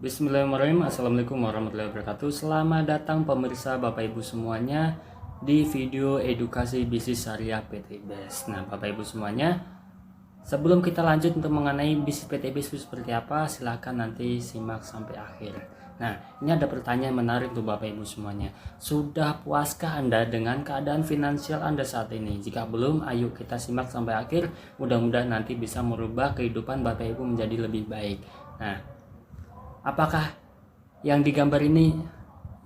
Bismillahirrahmanirrahim. Assalamualaikum warahmatullahi wabarakatuh. Selamat datang pemirsa Bapak Ibu semuanya di video edukasi bisnis syariah PTBS. Nah, Bapak Ibu semuanya, sebelum kita lanjut untuk mengenai bisnis PTBS itu seperti apa, silahkan nanti simak sampai akhir. Nah, ini ada pertanyaan menarik untuk Bapak Ibu semuanya. Sudah puaskah Anda dengan keadaan finansial Anda saat ini? Jika belum, ayo kita simak sampai akhir. Mudah-mudahan nanti bisa merubah kehidupan Bapak Ibu menjadi lebih baik. Nah, apakah yang digambar ini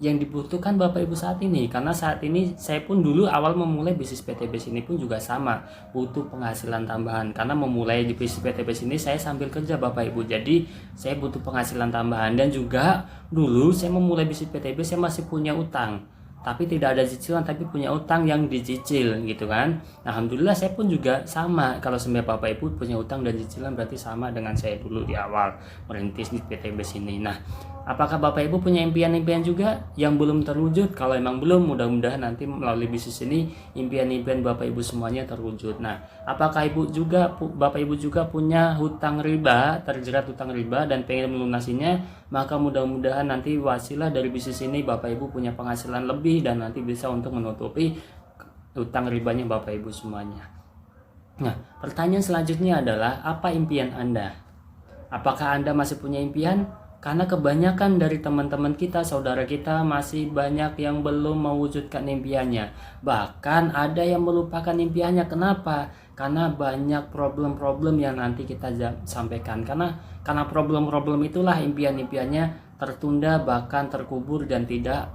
yang dibutuhkan Bapak Ibu saat ini? Karena saat ini saya pun dulu awal memulai bisnis PTBS ini pun juga sama, butuh penghasilan tambahan. Karena memulai di bisnis PTBS ini saya sambil kerja Bapak Ibu, jadi saya butuh penghasilan tambahan. Dan juga dulu saya memulai bisnis PTBS saya masih punya utang, tapi tidak ada cicilan, tapi punya utang yang dicicil gitu kan. Nah, alhamdulillah saya pun juga sama. Kalau sebenarnya Bapak Ibu punya utang dan cicilan berarti sama dengan saya dulu di awal merintis di PTBS ini. Nah, apakah Bapak Ibu punya impian-impian juga yang belum terwujud? Kalau emang belum, mudah-mudahan nanti melalui bisnis ini impian-impian Bapak Ibu semuanya terwujud. Nah, apakah Bapak Ibu juga punya hutang riba, terjerat hutang riba dan pengen melunasinya? Maka mudah-mudahan nanti wasilah dari bisnis ini Bapak Ibu punya penghasilan lebih dan nanti bisa untuk menutupi hutang ribanya Bapak Ibu semuanya. Nah, pertanyaan selanjutnya adalah apa impian Anda? Apakah Anda masih punya impian? Karena kebanyakan dari teman-teman kita, saudara kita masih banyak yang belum mewujudkan impiannya. Bahkan ada yang melupakan impiannya. Kenapa? Karena banyak problem-problem yang nanti kita sampaikan. Karena problem-problem itulah impian-impiannya tertunda, bahkan terkubur dan tidak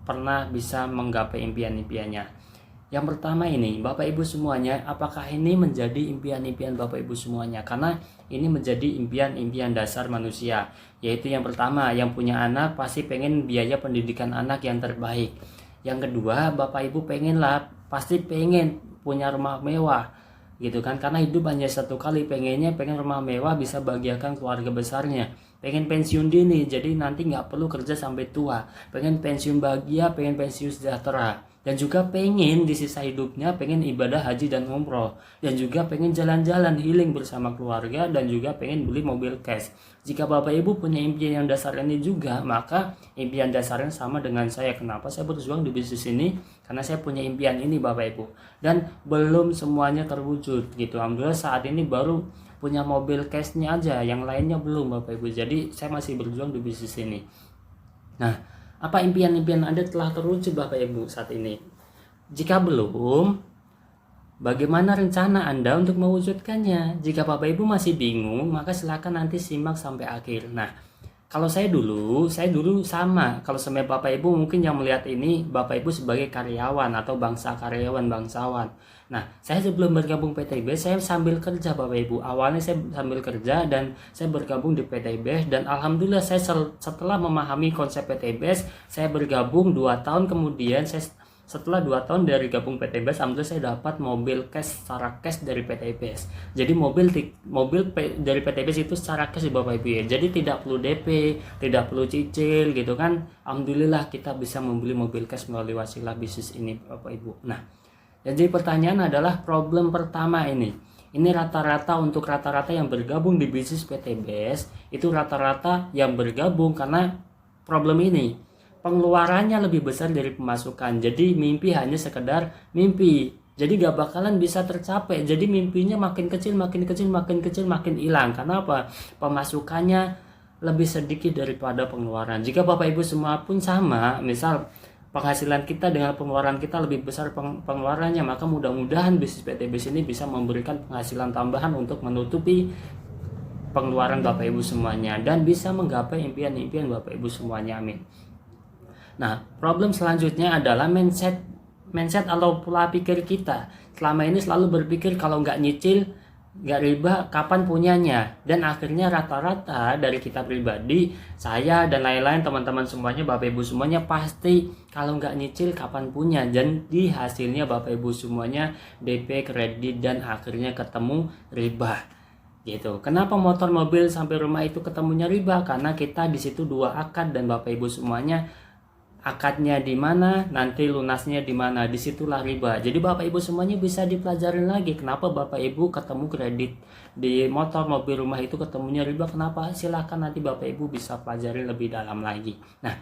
pernah bisa menggapai impian-impiannya. Yang pertama ini, Bapak Ibu semuanya, apakah ini menjadi impian-impian Bapak Ibu semuanya? Karena ini menjadi impian-impian dasar manusia. Yaitu yang pertama, yang punya anak pasti pengen biaya pendidikan anak yang terbaik. Yang kedua, Bapak Ibu pasti pengen punya rumah mewah gitu kan. Karena hidup hanya satu kali, pengen rumah mewah, bisa bahagiakan keluarga besarnya. Pengen pensiun dini, jadi nanti nggak perlu kerja sampai tua. Pengen pensiun bahagia, pengen pensiun sejahtera. Dan juga pengen di sisa hidupnya pengen ibadah haji dan umroh. Dan juga pengen jalan-jalan healing bersama keluarga. Dan juga pengen beli mobil cash. Jika Bapak Ibu punya impian yang dasar ini juga, maka impian dasarnya sama dengan saya. Kenapa saya berjuang di bisnis ini? Karena saya punya impian ini Bapak Ibu. Dan belum semuanya terwujud gitu. Alhamdulillah saat ini baru punya mobil cashnya aja, yang lainnya belum Bapak Ibu. Jadi saya masih berjuang di bisnis ini. Nah, apa impian-impian Anda telah terwujud Bapak Ibu saat ini? Jika belum, bagaimana rencana Anda untuk mewujudkannya? Jika Bapak Ibu masih bingung, maka silakan nanti simak sampai akhir. Nah, kalau saya dulu sama. Kalau sebenarnya Bapak Ibu mungkin yang melihat ini Bapak Ibu sebagai karyawan atau bangsawan. Nah, saya sebelum bergabung PTBS saya sambil kerja Bapak Ibu. Awalnya saya sambil kerja dan saya bergabung di PTBS dan alhamdulillah saya setelah memahami konsep PTBS, saya bergabung 2 tahun kemudian setelah 2 tahun dari gabung PTBS, alhamdulillah saya dapat mobil cash secara cash dari PTBS. Jadi mobil dari PTBS itu secara cash di Bapak Ibu ya. Jadi tidak perlu DP, tidak perlu cicil gitu kan. Alhamdulillah kita bisa membeli mobil cash melalui wasilah bisnis ini Bapak Ibu. Nah, jadi pertanyaan adalah problem pertama ini. Ini rata-rata yang bergabung di bisnis PTBS itu rata-rata yang bergabung karena problem ini. Pengeluarannya lebih besar dari pemasukan. Jadi mimpi hanya sekedar mimpi. Jadi gak bakalan bisa tercapai. Jadi mimpinya makin kecil makin hilang. Karena apa? Pemasukannya lebih sedikit daripada pengeluaran. Jika Bapak Ibu semua pun sama, misal penghasilan kita dengan pengeluaran kita lebih besar pengeluarannya, maka mudah-mudahan bisnis PTBS ini bisa memberikan penghasilan tambahan untuk menutupi pengeluaran Bapak Ibu semuanya dan bisa menggapai impian-impian Bapak Ibu semuanya. Amin. Nah, problem selanjutnya adalah mindset atau pola pikir kita. Selama ini selalu berpikir kalau nggak nyicil, nggak riba, kapan punyanya? Dan akhirnya rata-rata dari kita pribadi, saya dan lain-lain teman-teman semuanya, Bapak Ibu semuanya pasti kalau nggak nyicil kapan punya. Dan di hasilnya Bapak Ibu semuanya DP, kredit, dan akhirnya ketemu riba. Gitu. Kenapa motor, mobil sampai rumah itu ketemunya riba? Karena kita di situ 2 akad dan Bapak Ibu semuanya akadnya di mana, nanti lunasnya di mana, disitulah riba. Jadi Bapak Ibu semuanya bisa dipelajari lagi kenapa Bapak Ibu ketemu kredit di motor, mobil, rumah itu ketemunya riba, kenapa? Silahkan nanti Bapak Ibu bisa pelajari lebih dalam lagi. Nah,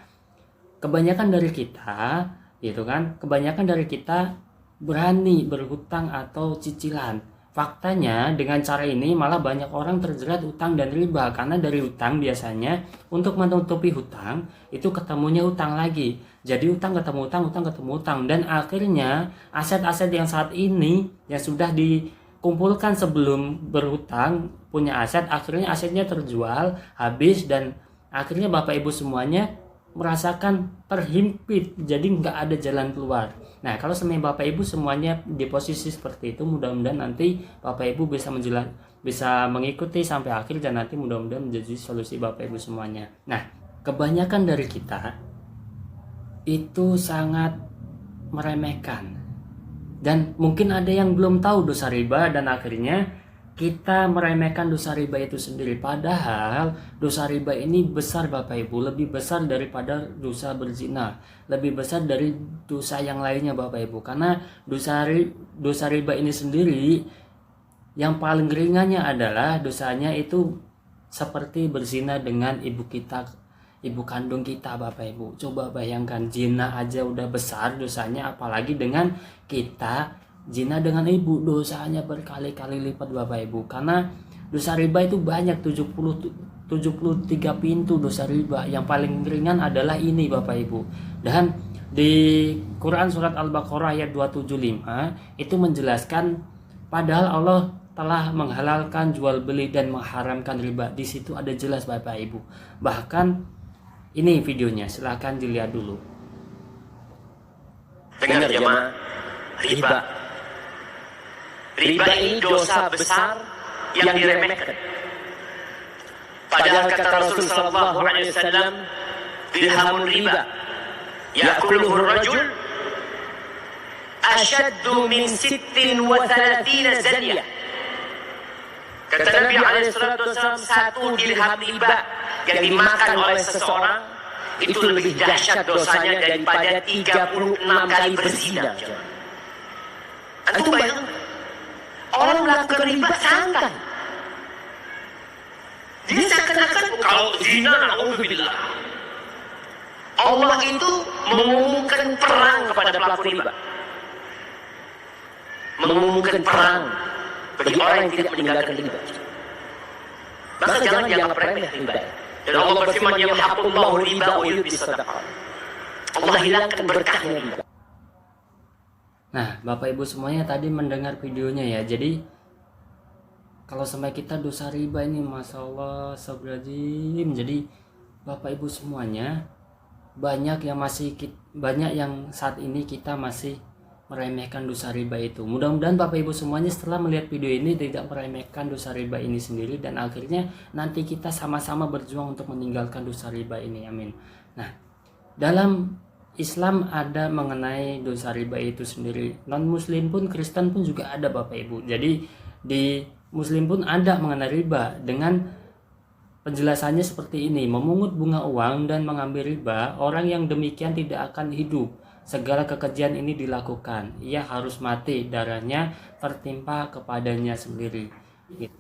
kebanyakan dari kita gitu kan, kebanyakan dari kita berani berhutang atau cicilan. Faktanya dengan cara ini malah banyak orang terjerat utang dan riba, karena dari utang biasanya untuk menutupi hutang itu ketemunya utang lagi. Jadi utang ketemu utang, utang ketemu utang, dan akhirnya aset-aset yang saat ini yang sudah dikumpulkan sebelum berhutang punya aset, akhirnya asetnya terjual habis, dan akhirnya Bapak Ibu semuanya merasakan terhimpit, jadi nggak ada jalan keluar. Nah, kalau semuanya Bapak Ibu semuanya di posisi seperti itu, mudah-mudahan nanti Bapak Ibu bisa mengikuti sampai akhir, dan nanti mudah-mudahan menjadi solusi Bapak Ibu semuanya. Nah, kebanyakan dari kita itu sangat meremehkan, dan mungkin ada yang belum tahu dosa riba, dan akhirnya kita meremehkan dosa riba itu sendiri. Padahal dosa riba ini besar Bapak Ibu, lebih besar daripada dosa berzina, lebih besar dari dosa yang lainnya Bapak Ibu. Karena dosa riba ini sendiri yang paling ringannya adalah dosanya itu seperti berzina dengan ibu kandung kita Bapak Ibu. Coba bayangkan, zina aja udah besar dosanya, apalagi dengan kita zina dengan ibu, dosanya berkali-kali lipat Bapak Ibu. Karena dosa riba itu banyak, 73 pintu dosa riba. Yang paling ringan adalah ini Bapak Ibu. Dan di Quran surat Al-Baqarah ayat 275 itu menjelaskan, padahal Allah telah menghalalkan jual beli dan mengharamkan riba. Di situ ada jelas Bapak Ibu. Bahkan ini videonya, silahkan dilihat dulu. Dengar jemaah, riba. Riba ini dosa besar yang diremehkan. Padahal kata Rasul sallallahu alaihi wasallam, dirhamun riba ya'kuluhu ar-rajul ashaddu min 36 zanyah. Kata Nabi alaihi salatu wasallam, satu dirham riba yang dimakan oleh seseorang itu lebih dahsyat dosanya daripada 36 kali berzina. Antum bayangkan, orang melakukan riba santai. Dia seakan-akan kalau zina, na'udzubillah. Allah itu mengumumkan perang kepada pelaku riba. Mengumumkan perang bagi orang yang tidak meninggalkan riba. Maka jangan dianggap remeh riba. Dan Allah berfirman, yamhaqullahu riba wa yurbi shadaqah. Allah hilangkan berkahnya riba. Nah, Bapak Ibu semuanya tadi mendengar videonya ya. Jadi kalau sampai kita dosa riba ini, Masya Allah, astagfirullahaladzim. Jadi Bapak Ibu semuanya banyak yang saat ini kita masih meremehkan dosa riba itu. Mudah-mudahan Bapak Ibu semuanya setelah melihat video ini tidak meremehkan dosa riba ini sendiri, dan akhirnya nanti kita sama-sama berjuang untuk meninggalkan dosa riba ini. Amin. Nah, dalam Islam ada mengenai dosa riba itu sendiri. Non-Muslim pun, Kristen pun juga ada Bapak Ibu. Jadi di Muslim pun ada mengenai riba dengan penjelasannya seperti ini. Memungut bunga uang dan mengambil riba, orang yang demikian tidak akan hidup. Segala kekejian ini dilakukan, ia harus mati, darahnya tertimpa kepadanya sendiri.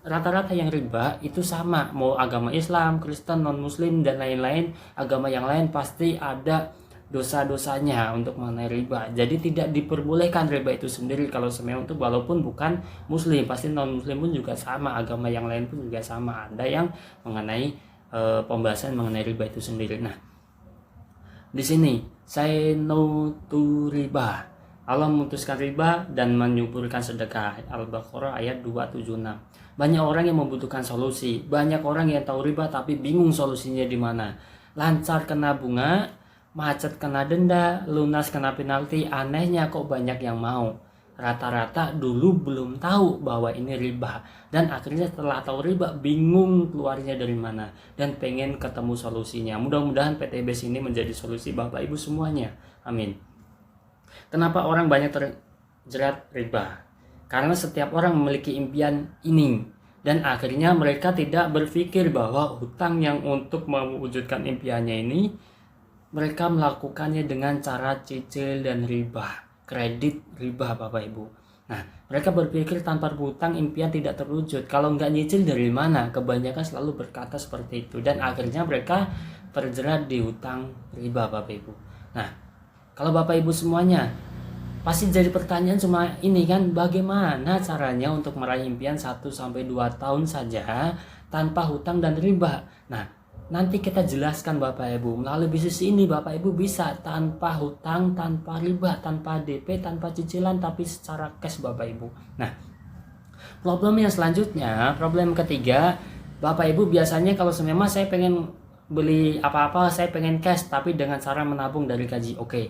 Rata-rata yang riba itu sama, mau agama Islam, Kristen, non-Muslim, dan lain-lain, agama yang lain pasti ada dosa-dosanya untuk mengenai riba. Jadi tidak diperbolehkan riba itu sendiri kalau semuanya untuk, walaupun bukan Muslim, pasti non-Muslim pun juga sama, agama yang lain pun juga sama, ada yang mengenai pembahasan mengenai riba itu sendiri. Nah, di sini say no to riba. Allah memutuskan riba dan menyuburkan sedekah. Al-Baqarah ayat 276. Banyak orang yang membutuhkan solusi. Banyak orang yang tahu riba tapi bingung solusinya di mana. Lancar kena bunga, macet kena denda, lunas kena penalti. Anehnya kok banyak yang mau. Rata-rata dulu belum tahu bahwa ini riba, dan akhirnya setelah tahu riba bingung keluarnya dari mana dan pengen ketemu solusinya. Mudah-mudahan PTBS ini menjadi solusi Bapak Ibu semuanya. Amin. Kenapa orang banyak terjerat riba? Karena setiap orang memiliki impian ini, dan akhirnya mereka tidak berpikir bahwa hutang yang untuk mewujudkan impiannya ini mereka melakukannya dengan cara cicil dan riba, kredit riba Bapak Ibu. Nah, mereka berpikir tanpa berhutang impian tidak terwujud. Kalau nggak nyicil dari mana? Kebanyakan selalu berkata seperti itu. Dan akhirnya mereka terjerat di hutang riba Bapak Ibu. Nah, kalau Bapak Ibu semuanya, pasti jadi pertanyaan cuma ini kan, bagaimana caranya untuk meraih impian 1-2 tahun saja tanpa hutang dan riba. Nah, nanti kita jelaskan Bapak Ibu, melalui bisnis ini Bapak Ibu bisa tanpa hutang, tanpa riba, tanpa DP, tanpa cicilan, tapi secara cash Bapak Ibu. Nah, problem yang selanjutnya, problem ketiga, Bapak Ibu biasanya kalau memang saya pengen beli apa-apa, saya pengen cash tapi dengan cara menabung dari gaji. Oke,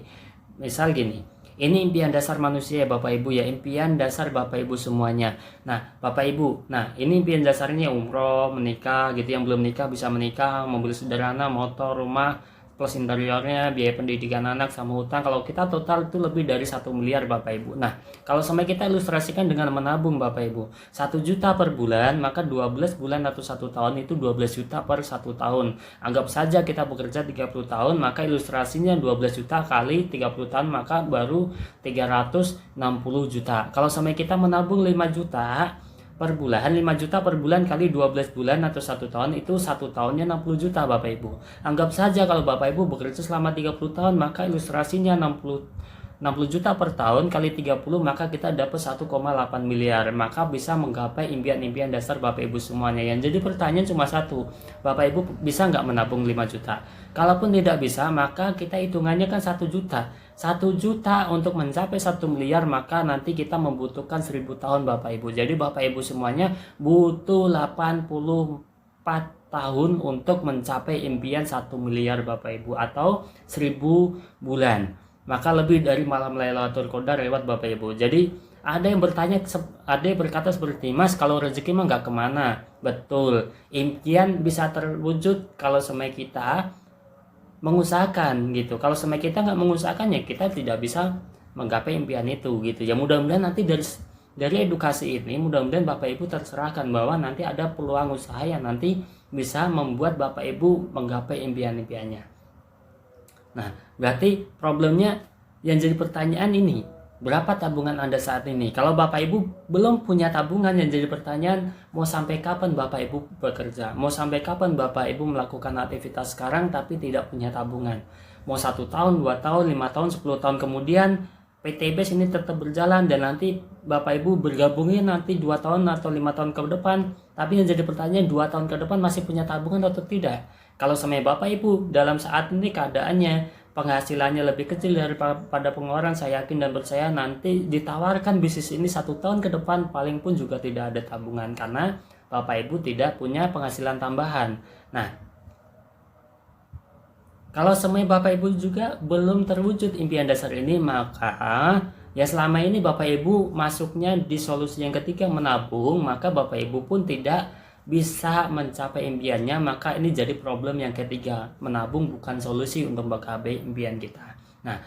misal gini, ini impian dasar manusia ya Bapak Ibu ya, impian dasar Bapak Ibu semuanya. Nah Bapak Ibu, nah ini impian dasarnya umroh, menikah gitu, yang belum nikah bisa menikah, mobil sederhana, motor, rumah, plus interiornya, biaya pendidikan anak sama hutang. Kalau kita total itu lebih dari 1 miliar Bapak Ibu. Nah kalau sampai kita ilustrasikan dengan menabung Bapak Ibu, 1 juta per bulan, maka 12 bulan atau 1 tahun itu 12 juta per 1 tahun. Anggap saja kita bekerja 30 tahun, maka ilustrasinya 12 juta kali 30 tahun, maka baru 360 juta. Kalau sampai kita menabung 5 juta per bulan, 5 juta per bulan kali 12 bulan atau 1 tahun, itu 1 tahunnya 60 juta Bapak Ibu. Anggap saja kalau Bapak Ibu bekerja selama 30 tahun, maka ilustrasinya 60 juta per tahun kali 30, maka kita dapat 1,8 miliar. Maka bisa menggapai impian-impian dasar Bapak Ibu semuanya. Yang jadi pertanyaan cuma satu, Bapak Ibu bisa nggak menabung 5 juta? Kalaupun tidak bisa, maka kita hitungannya kan 1 juta. 1 juta untuk mencapai 1 miliar, maka nanti kita membutuhkan 1000 tahun Bapak Ibu. Jadi Bapak Ibu semuanya butuh 84 tahun untuk mencapai impian 1 miliar Bapak Ibu, atau 1000 bulan. Maka lebih dari malam Lailatul Qadar lewat Bapak Ibu. Jadi ada yang bertanya, ada yang berkata seperti, Mas kalau rezeki mah nggak kemana. Betul, impian bisa terwujud kalau semai kita mengusahakan gitu. Kalau semai kita nggak mengusahakannya, kita tidak bisa menggapai impian itu gitu. Ya mudah-mudahan nanti dari edukasi ini, mudah-mudahan Bapak Ibu tercerahkan bahwa nanti ada peluang usaha yang nanti bisa membuat Bapak Ibu menggapai impian-impiannya. Nah, berarti problemnya yang jadi pertanyaan ini, berapa tabungan Anda saat ini? Kalau Bapak Ibu belum punya tabungan, yang jadi pertanyaan, mau sampai kapan Bapak Ibu bekerja? Mau sampai kapan Bapak Ibu melakukan aktivitas sekarang tapi tidak punya tabungan? Mau 1 tahun, 2 tahun, 5 tahun, 10 tahun kemudian PTBS ini tetap berjalan, dan nanti Bapak Ibu bergabungin nanti 2 tahun atau 5 tahun ke depan, tapi yang jadi pertanyaan 2 tahun ke depan masih punya tabungan atau tidak? Kalau sama Bapak Ibu dalam saat ini keadaannya penghasilannya lebih kecil daripada pengeluaran, saya yakin dan percaya nanti ditawarkan bisnis ini 1 tahun ke depan paling pun juga tidak ada tabungan, karena Bapak Ibu tidak punya penghasilan tambahan. Nah, kalau semuanya Bapak Ibu juga belum terwujud impian dasar ini, maka ya selama ini Bapak Ibu masuknya di solusi yang ketiga, menabung, maka Bapak Ibu pun tidak bisa mencapai impiannya. Maka ini jadi problem yang ketiga, menabung bukan solusi untuk menggapai impian kita. Nah,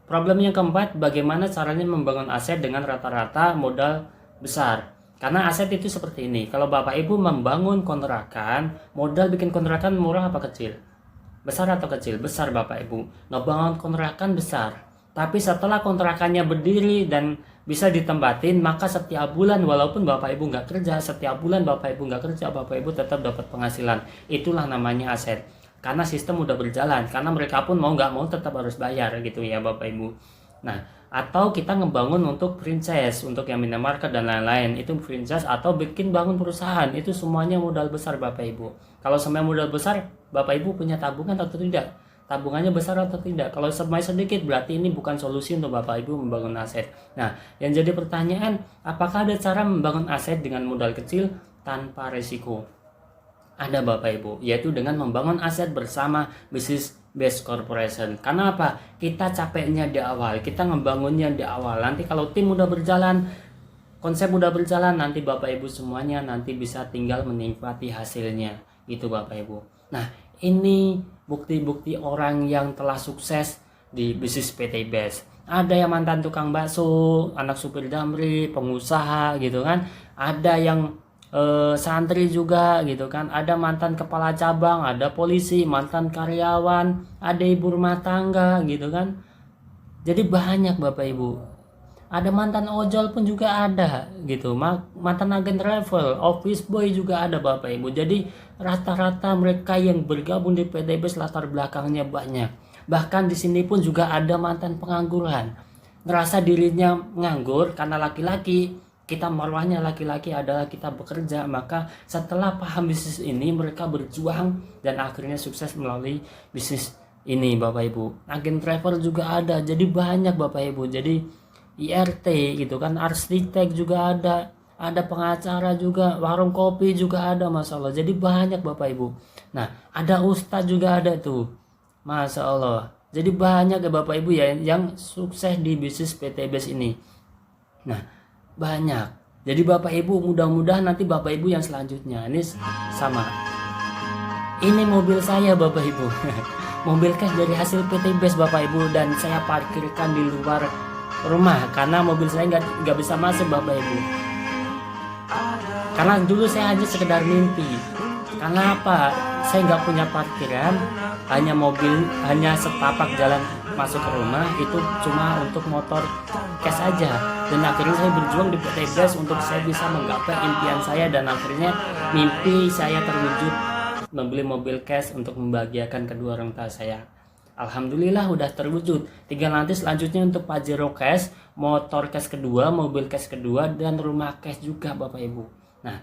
problem yang keempat, bagaimana caranya membangun aset dengan rata-rata modal besar. Karena aset itu seperti ini, kalau Bapak Ibu membangun kontrakan, modal bikin kontrakan murah apa kecil? Besar atau kecil? Besar Bapak Ibu. Ngebangun kontrakan besar. Tapi setelah kontrakannya berdiri dan bisa ditempatin, maka setiap bulan walaupun Bapak Ibu nggak kerja, setiap bulan Bapak Ibu nggak kerja, Bapak Ibu tetap dapat penghasilan. Itulah namanya aset. Karena sistem udah berjalan, karena mereka pun mau nggak mau tetap harus bayar gitu ya Bapak Ibu. Nah, atau kita ngebangun untuk franchise, untuk yang minimarket dan lain-lain, itu franchise, atau bikin bangun perusahaan, itu semuanya modal besar Bapak Ibu. Kalau semuanya modal besar, Bapak Ibu punya tabungan atau tidak? Tabungannya besar atau tidak? Kalau semuanya sedikit, berarti ini bukan solusi untuk Bapak Ibu membangun aset. Nah, yang jadi pertanyaan, apakah ada cara membangun aset dengan modal kecil tanpa resiko? Ada Bapak Ibu, yaitu dengan membangun aset bersama Business Base Corporation. Karena apa? Kita capeknya di awal, kita ngebangunnya di awal. Nanti kalau tim udah berjalan, konsep udah berjalan, nanti Bapak Ibu semuanya nanti bisa tinggal menikmati hasilnya. Itu Bapak Ibu. Nah, ini bukti-bukti orang yang telah sukses di bisnis PTBS. Ada yang mantan tukang bakso, anak supir damri, pengusaha gitu kan. Ada yang santri juga gitu kan, ada mantan kepala cabang, ada polisi, mantan karyawan, ada ibu rumah tangga gitu kan. Jadi banyak Bapak Ibu. Ada mantan ojol pun juga ada gitu, mantan agen travel, office boy juga ada Bapak Ibu. Jadi rata-rata mereka yang bergabung di PTBS latar belakangnya banyak. Bahkan di sini pun juga ada mantan pengangguran, ngerasa dirinya nganggur karena laki-laki. Kita marwahnya laki-laki adalah kita bekerja, maka setelah paham bisnis ini mereka berjuang dan akhirnya sukses melalui bisnis ini Bapak Ibu. Agen travel juga ada, jadi banyak Bapak Ibu. Jadi IRT gitu kan, arsitek juga ada pengacara juga, warung kopi juga ada, Masya Allah. Jadi banyak Bapak Ibu. Nah, ada ustadz juga ada tuh, Masya Allah. Jadi banyak ya Bapak Ibu ya yang sukses di bisnis PTBS ini. Nah, banyak. Jadi Bapak Ibu mudah-mudahan nanti Bapak Ibu yang selanjutnya ini sama. Ini mobil saya Bapak Ibu. Mobil cash dari hasil PTBS Bapak Ibu, dan saya parkirkan di luar rumah karena mobil saya nggak bisa masuk Bapak Ibu. Karena dulu saya hanya sekedar mimpi. Karena apa? Saya nggak punya parkiran, hanya setapak jalan masuk ke rumah, itu cuma untuk motor cash aja. Dan akhirnya saya berjuang di PTBS untuk saya bisa menggapai impian saya, dan akhirnya mimpi saya terwujud membeli mobil cash untuk membahagiakan kedua orang tua saya. Alhamdulillah udah terwujud. Tinggal nanti selanjutnya untuk Pajero cash, motor cash kedua, mobil cash kedua, dan rumah cash juga Bapak Ibu. Nah,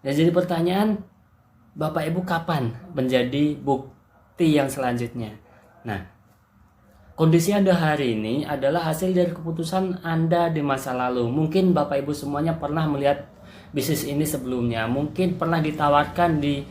ya jadi pertanyaan Bapak Ibu kapan menjadi bukti yang selanjutnya? Nah, kondisi Anda hari ini adalah hasil dari keputusan Anda di masa lalu. Mungkin Bapak Ibu semuanya pernah melihat bisnis ini sebelumnya. Mungkin pernah ditawarkan di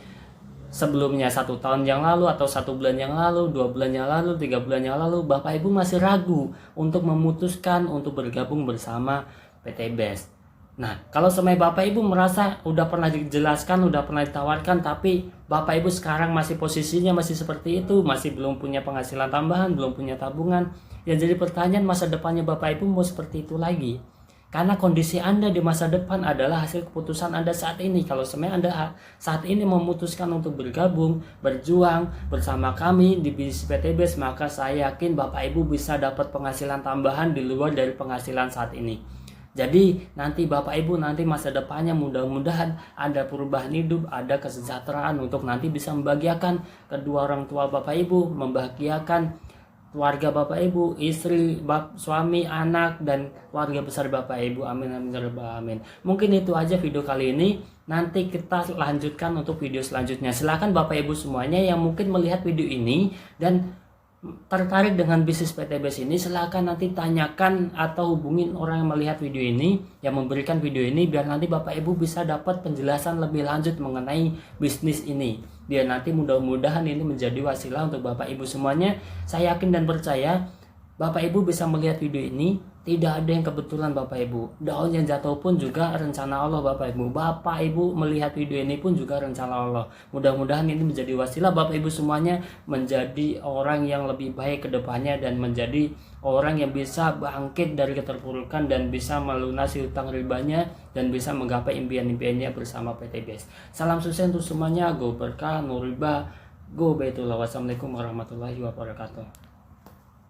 sebelumnya 1 tahun yang lalu, atau 1 bulan yang lalu, 2 bulan yang lalu, 3 bulan yang lalu. Bapak Ibu masih ragu untuk memutuskan untuk bergabung bersama PTBS. Nah, kalau sama Bapak Ibu merasa udah pernah dijelaskan, udah pernah ditawarkan, tapi Bapak Ibu sekarang masih posisinya masih seperti itu, masih belum punya penghasilan tambahan, belum punya tabungan, ya jadi pertanyaan masa depannya Bapak Ibu mau seperti itu lagi. Karena kondisi Anda di masa depan adalah hasil keputusan Anda saat ini. Kalau sebenarnya Anda saat ini memutuskan untuk bergabung, berjuang bersama kami di bisnis PTBS, maka saya yakin Bapak Ibu bisa dapat penghasilan tambahan di luar dari penghasilan saat ini. Jadi nanti Bapak Ibu nanti masa depannya mudah-mudahan ada perubahan hidup, ada kesejahteraan untuk nanti bisa membahagiakan kedua orang tua Bapak Ibu, membahagiakan keluarga Bapak Ibu, istri, suami, anak, dan keluarga besar Bapak Ibu. Amin amin ya rabbal alamin. Mungkin itu aja video kali ini. Nanti kita lanjutkan untuk video selanjutnya. Silakan Bapak Ibu semuanya yang mungkin melihat video ini dan tertarik dengan bisnis PTBS ini, silahkan nanti tanyakan atau hubungin orang yang melihat video ini, yang memberikan video ini, biar nanti Bapak Ibu bisa dapat penjelasan lebih lanjut mengenai bisnis ini, biar nanti mudah-mudahan ini menjadi wasilah untuk Bapak Ibu semuanya. Saya yakin dan percaya Bapak Ibu bisa melihat video ini, tidak ada yang kebetulan Bapak Ibu. Daun yang jatuh pun juga rencana Allah Bapak Ibu. Bapak Ibu melihat video ini pun juga rencana Allah. Mudah-mudahan ini menjadi wasilah Bapak Ibu semuanya menjadi orang yang lebih baik ke depannya, dan menjadi orang yang bisa bangkit dari keterpurukan dan bisa melunasi hutang ribanya dan bisa menggapai impian-impiannya bersama PTBS. Salam sukses untuk semuanya. Go berkah, nur riba, go baitullah. Wassalamualaikum warahmatullahi wabarakatuh.